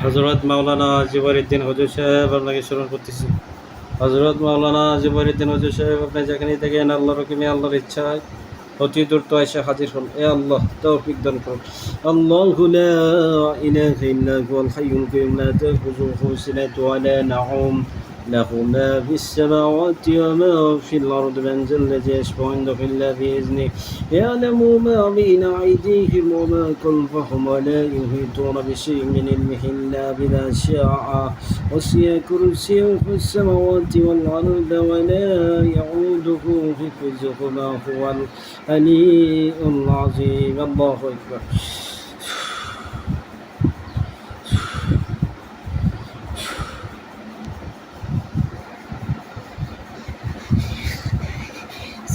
হজরত মাওলানা জিবরউদ্দিন হুজুর সাহেব আপনাকে স্মরণ করতেছি। হজরত মাওলানা জিবরউদ্দিন হুজুর সাহেব আপনি যেখানেই থাকেন আল্লাহর হুকুমে আল্লাহর ইচ্ছায় অতি দ্রুত এসে হাজির হন। এ আল্লাহ তৌফিক দান করুন। আল্লাহু লা ইলাহা ইল্লা হুয়াল হাইয়ুল কাইয়ুম লা তাখুযুহু সিনাতুন ওয়া লা নাওম له ما في السماوات وما في الأرض من ذا الذي يشفع عنده إلا بإذنه يعلم ما بين أيديهم وما خلفهم ولا يحيطون بشيء من علمه إلا بما شاء وسع كرسيه في السماوات والأرض ولا يعوده حفظهما هو العلي العظيم الله أكبر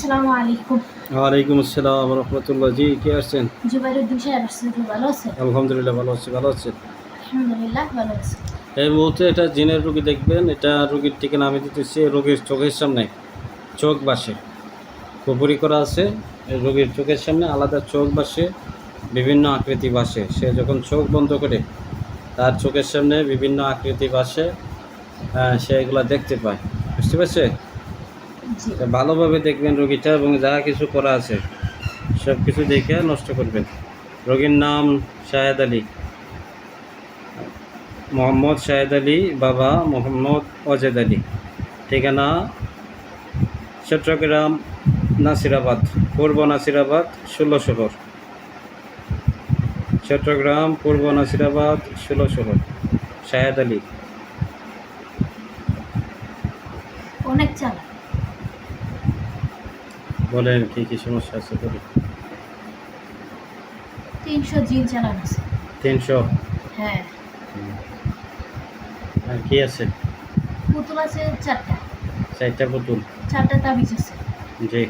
আসসালামু আলাইকুম। ওয়ালাইকুম আসসালাম রহমতুল্লাহ। জি কে আসছেন? জুবাইরউদ্দিন সাহেব আসছেন, ভালো আছেন? আলহামদুলিল্লাহ ভালো আছি। ভালো আছেন? আলহামদুলিল্লাহ ভালো আছি। এই মুহূর্তে এটা জিনের রোগী দেখবেন। এটা রোগীর ঠিকানা আমি দিতেছি। রোগীর চোখের সামনে চোখ বাসে কুপুরি করা আছে। এই রোগীর চোখের সামনে আলাদা চোখ বাসে, বিভিন্ন আকৃতি বাসে। সে যখন চোখ বন্ধ করে তার চোখের সামনে বিভিন্ন আকৃতি বাসে, সে এগুলো দেখতে পায়। বুঝতে পারছে? জি ভালোভাবে দেখবেন রোগীটা এবং যা কিছু করা আছে সব কিছু দেখে নষ্ট করবেন। রোগীর নাম শাহেদ আলী, মোহাম্মদ শাহেদ আলী, বাবা মোহাম্মদ অজেদ আলী। ঠিকানা চট্টগ্রাম নাসিরাবাদ, পূর্ব নাসিরাবাদ 16 শহর। চট্টগ্রাম পূর্ব নাসিরাবাদ 16 শহর। শাহেদ আলী। অনেক চালা। বলেন কি কি সমস্যা আছে? বলি। 300 জিন চালান আছে। 300? হ্যাঁ। আর কি আছে? পুতুল আছে 4টা। 4টা পুতুল? 4টা তাবিজ আছে। জি।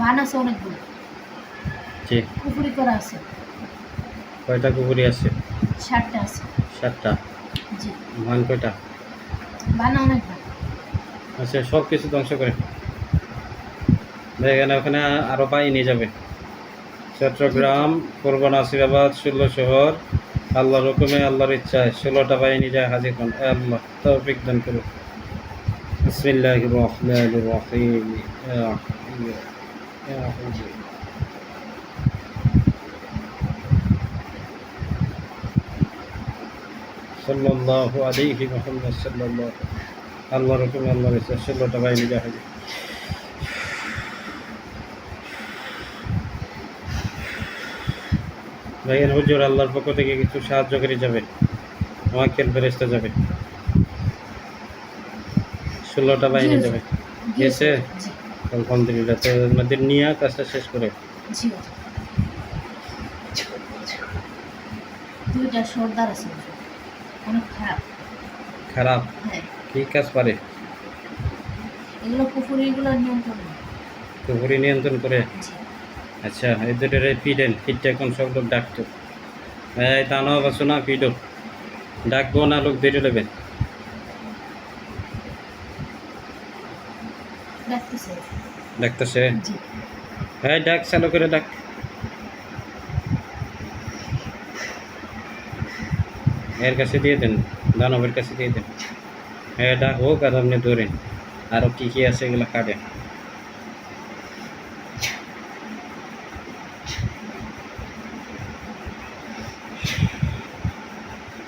ভান আছে অনেকগুলো। জি। কুপুরি করা আছে। কয়টা কুকুরি আছে? 7টা আছে। 7টা? জি। ভান কয়টা? ভান অনেক ভান। আচ্ছা, সব কিছু ধ্বংস করে দেখেন। ওখানে আরও পাই নিয়ে যাবে। চট্টগ্রাম পূর্ব নাসিরাবাদ 16 শহর। আল্লাহর হুকুমে আল্লাহর ইচ্ছায় 16টা বাহিনী যায় হাজির হন। আল্লাহ তৌফিক দান করুন। বিসমিল্লাহির রহমানির রহিম। সাল্লাল্লাহু আলাইহি মুহাম্মদ সাল্লাল্লাহু। আল্লাহর হুকুমে আল্লাহর ইচ্ছায় 16টা বাহিনী যায় হাজির। ভাইয়ের হুজুর আল্লাহর পক্ষ থেকে কিছু সাহায্য করে যাবে, আমাকে ফেরেশতা যাবে, 16টা বাহিনী যাবে। গেছে? আলহামদুলিল্লাহ। তো আমাদের নিয়ে কাজটা শেষ করে। জি। 2টা সর্দার আছে, অনেক খারাপ। খারাপ? হ্যাঁ। কি কাজ পারে? এগুলো কুপুরিগুলো নিয়ন্ত্রণ করে। কুপুরি নিয়ন্ত্রণ করে? জি। আচ্ছা, এই দুটোরে পিডেন। পিঠটা এখন সব লোক ডাকতো। এই তা না বাসো না, পিডো ডাকবো না, লোক বেরো নেবেন। ডাকতেছে। ডাকতেছে? জি। হ্যাঁ, ডাক, চালু করে ডাক। এর কাছে দিয়ে দেন, দানবের কাছে দিয়ে দেন। হ্যাঁ, ডাক হোক আর আপনি ধরেন। আরও কী কী আছে এগুলো কাটেন।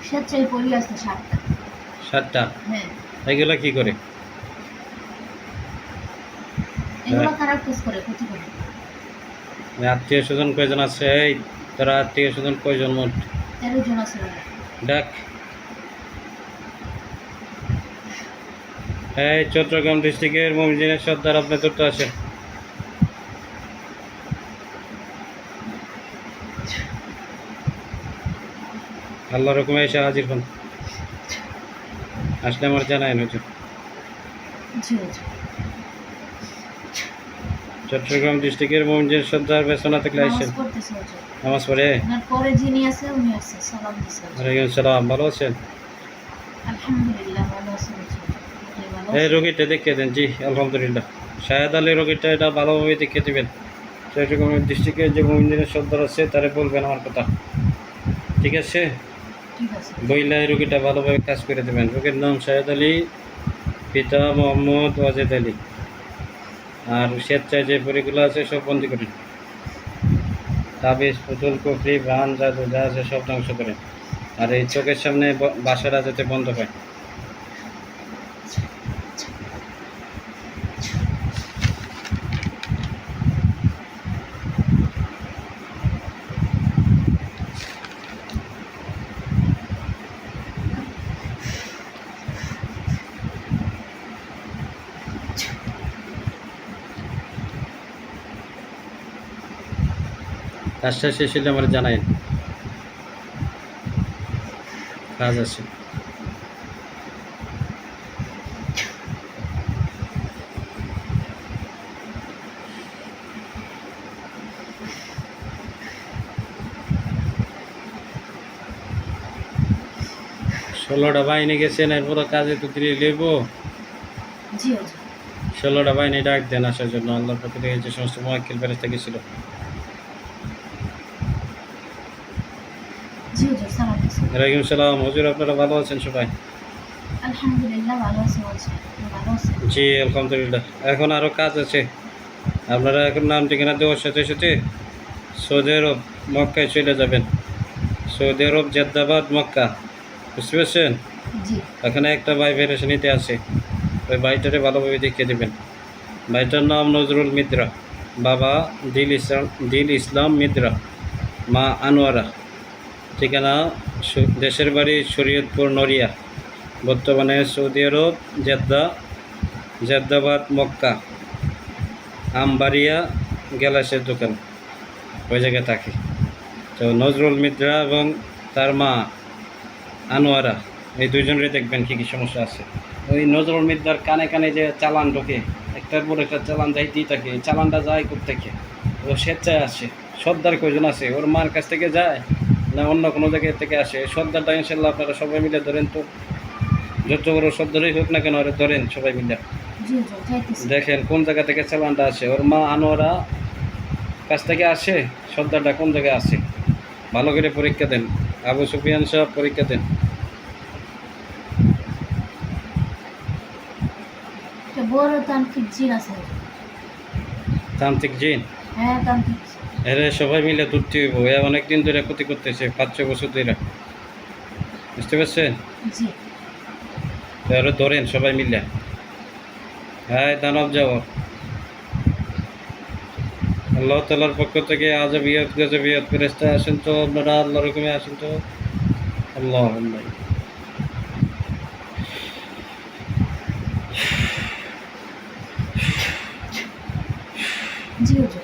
স্বেচ্ছায় পড়ি আছে 7টা। 7টা? হ্যাঁ। এগুলো কি করে? এগুলো খারাপ কাজ করে, ক্ষতি করে। আত্মীয় স্বজন কয়জন আছে? এই তোরা আত্মীয় স্বজন কয়জন মোট? 13 জন আছে। ডাক। এই চট্টগ্রাম ডিস্ট্রিক্টের মমিজিনের সর্দার আপনি ধরতে আসেন। আল্লাহর হুকুমে এসে হাজির হন। আসলে আমার জানায় হুজুর। জি। চট্টগ্রাম ডিস্ট্রিক্টের মমিজিনের সর্দার বেসনা থেকে আসছেন। নামাজ পড়ে? পরে যিনি আছে উনি আছে, সালাম দিছে। ওয়ালাইকুম সালাম। ভালো আছেন? আলহামদুলিল্লাহ ভালো আছেন। এই রোগীটা দেখে দেন। জি আলহামদুলিল্লাহ। শাহেদ আলী রোগীটা এটা ভালোভাবে দেখে দেবেন। চট্টগ্রাম ডিস্ট্রিক্টের যে মমিজিনের সর্দার আছে তারে বলবেন আমার কথা, ঠিক আছে? ঠিক আছে। বইলা এই রুগীটা ভালোভাবে কাজ করে দেবেন। রোগীর নাম শাহেদ আলী, পিতা মোহাম্মদ ওয়াজেদ আলী। আর স্বেচ্ছায় যে পরিগুলো আছে সব বন্দি করেন। তাবিজ, পুতুল, কুফরি, বান, জাদু যা আছে সব ধ্বংস করেন। আর এই চোখের সামনে বাসাটা যাতে বন্ধ হয়। কাজটা শেষ হলে আমার জানাই, কাজ আছে। ষোলোটা বাহিনী গেছেন, এরপর কাজে তো দিয়ে লেব। জি হুজুর। 16টা বাহিনী ডাক দেন আসার জন্য। আল্লাহর পক্ষ থেকে যে সমস্ত মুয়াক্কিল ফেরেশতা গেছিল। জি হুজুর, সালাম দিছি। ওয়ালাইকুম সালাম। হুজুর আপনারা ভালো আছেন সবাই? আলহামদুলিল্লাহ ভালো আছি হুজুর। আপনি ভালো আছেন? জি আলহামদুলিল্লাহ। এখন আরও কাজ আছে। আপনারা এখন নাম ঠিকানা দেওয়ার সাথে সাথে সৌদি আরব মক্কায় চলে যাবেন। সৌদি আরব জেদ্দাবাদ মক্কা, বুঝতে পারছেন? জি। এখানে একটা ভাই ভেরেশানিতে আছে, ওই ভাইটারে ভালোভাবে দেখিয়ে দেবেন। ভাইটার নাম নজরুল মিদ্রা, বাবা দিল ইসলাম মিদ্রা, মা আনোয়ারা। ঠিকানা দেশের বাড়ি শরীয়তপুর নড়িয়া, বর্তমানে সৌদি আরব জেদ্দাবাদ মক্কা, আমবাড়িয়া গ্যালাসের দোকান, ওই জায়গায় থাকে। তো নজরুল মিদ্রা এবং তার মা আনোয়ারা, এই দুইজনেরই দেখবেন কী কী সমস্যা আছে। ওই নজরুল মিদ্রার কানে কানে যে চালান ঢোকে, একটার পর একটা চালান যাইতেই থাকে। এই চালানটা যায় কোত্থেকে? ও স্বেচ্ছায় আসে। সর্দার কয়জন আছে? ওর মার কাছ থেকে যায় না অন্য কোনো জায়গা থেকে আসে? সর্দারটা ইনশাল্লাহ আপনারা সবাই মিলে ধরেন তো, যত বড় সর্দারই হোক না কেন, ওরা ধরেন সবাই মিলে। জি হুজুর, যাইতেছি। দেখেন কোন জায়গা থেকে চালানটা আসে। ওর মা আনোয়ারা কাছ থেকে আসে, সর্দারটা কোন জায়গায় আসে ভালো করে পরীক্ষা দেন। আবু সুফিয়ান সাহেব পরীক্ষা দেন। একটা বড় তান্ত্রিক জিন আছে হুজুর। তান্ত্রিক জিন? হ্যাঁ, তান্ত্রিক জিন। এরা সবাই মিলে ধরতে হইব। এ অনেকদিন ধরে ক্ষতি করতেছে, 5-6 বছর ধরে, বুঝতে পারছেন? জি। তো এরা ধরেন সবাই মিলে। হ্যাঁ দানব যাও। আল্লাহ তাআলার পক্ষ থেকে আজবিয়ত গজবিয়ত ফেরেশতা আসেন তো, আপনারা আল্লাহর হুকুমে আসেন তো। আল্লাহ আল্লাহ। জি হুজুর।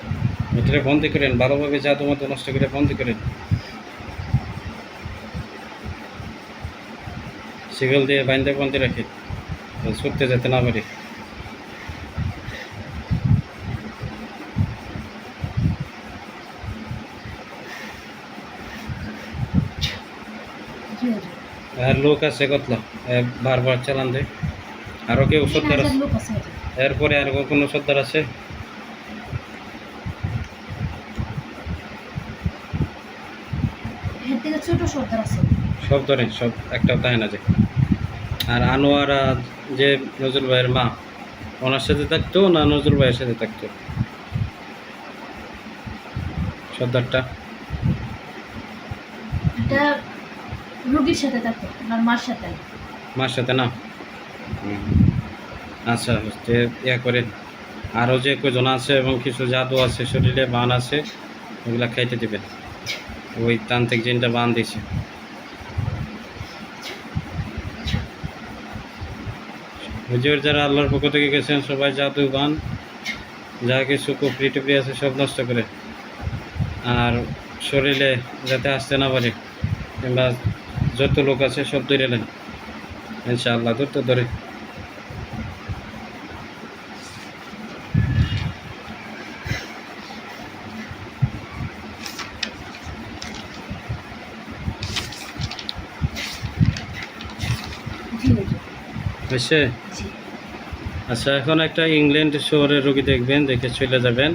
ভিতরে বন্দি করেন, ভালোভাবে জাদু মতো নষ্ট করে বন্দি করেন। শিকল দিয়ে বাইন্দে বন্দি রাখেন, ছুটতে যেতে না পারে। জি হুজুর। আর লোক আছে কতলা, বারবার চালান দেয়। আরও কেউ সর্দার 3000 আছে? লোক আছে হুজুর। এরপরে আর কোনো সর্দার আছে? এর থেকে ছোট সর্দার আছে। সব ধরেন, সব একটাও তাই না যে। আর আনোয়ারা যে নজরুল ভাইয়ের মা, ওনার সাথে থাকতো না নজরুল ভাইয়ের সাথে থাকতো সর্দারটা? এটা রোগীর সাথে থাকতো, ওনার মার সাথে। মার সাথে না? আচ্ছা, যে ইয়া করেন। আরও যে কজন আছে এবং কিছু জাদু আছে, শরীরে বান আছে, ওগুলা খাইতে দেবেন। ওই তান্ত্রিক জিনটা বান দিছে। হুজুর যারা আল্লাহর পক্ষ থেকে গেছেন সবাই জাদু বান যা কিছু কুফরি টুকরি আছে সব নষ্ট করে, আর শরীরে যাতে আসতে না পারে, কিংবা যত লোক আছে সব ধরে নেন ইনশাআল্লাহ। ধরতে ধরে জি হুজুর। বুঝছে? জি। আচ্ছা, এখন একটা ইংল্যান্ড শহরের রোগী দেখবেন, দেখে চলে যাবেন।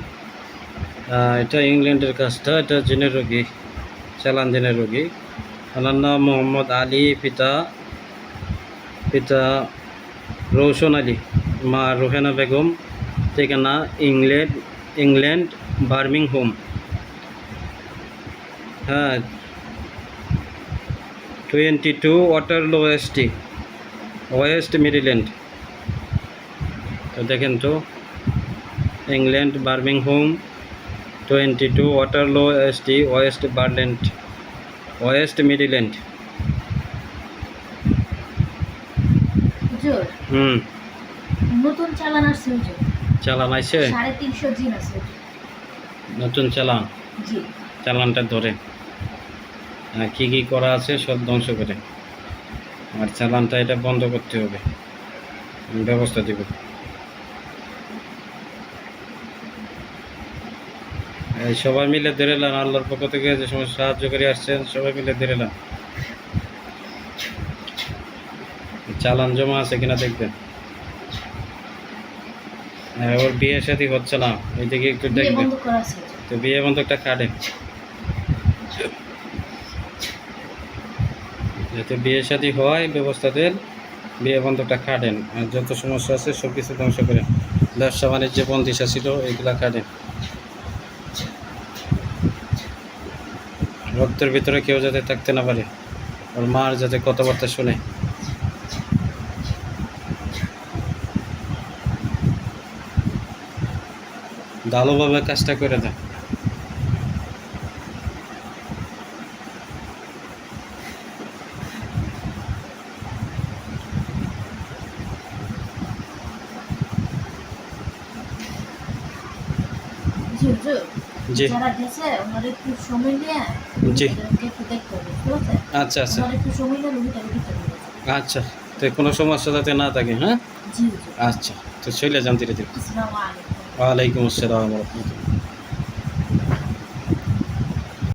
এটা ইংল্যান্ডের কাজটা, এটা জিনের রোগী, চালান জিনের রোগী। ওনার নাম মোহাম্মদ আলী, পিতা পিতা রৌশন আলী, মা রোহেনা বেগম, ঠিকানা ইংল্যান্ড বার্মিংহাম। হ্যাঁ, 22 ওয়াটারলু ওয়েস্ট মেরিল্যান্ড। তো দেখেন তো, England Birmingham, 22 Waterloo West Maryland. হুজুর নতুন চালান আসছে হুজুর, চালান আইছে, 350 জিন আছে হুজুর। নতুন চালান, জি চালানটা ধরে কি কি করা আছে সব ধ্বংস করে, আর চালানটা এটা বন্ধ করতে হবে, আমি ব্যবস্থা দিব। এই সবাই মিলে ধরেলাম, আল্লাহর পক্ষ থেকে যে সময় সাহায্য করে আসছেন সবাই মিলে ধরেলাম। চালান জমা আছে কিনা দেখবেন। ওর বিয়ে শাদী হচ্ছে না, এইদিকে একটু বিয়ে দেখবেন। বন্ধ করা আছে হুজুর। তো বিয়ে বন্ধকটা কাটেন, যাতে বিয়ে শাদী হয় ব্যবস্থা দেন, বিয়ে বন্ধকটা কাটেন। আর যত সমস্যা আছে সব কিছু ধ্বংস করেন, ব্যবসা বাণিজ্য বন্দিশা ছিল এইগুলা কাটেন। রক্তের ভিতরে কেউ যাতে থাকতে না পারে, ওর মার যাতে কথাবার্তা শুনে। ভালোভাবে কাজটা করে দেয়। জি হুজুর, জি যারা গেছে ওনারা একটু সময় নিয়ে জি, ওদেরকে একটু দেখতে হবে, ঠিক আছে? আচ্ছা আচ্ছা ওনারা একটু সময় নিয়ে রুগীটাকে দিতে হবে। আচ্ছা। তো কোনো সমস্যা যাতে না থাকে, হ্যাঁ জি হুজুর। আচ্ছা। তো চলে যান ধীরে ধীরে। আসসালামু আলাইকুম। ওয়ালাইকুম আসসালাম ওয়া রাহমাতুল্লাহ।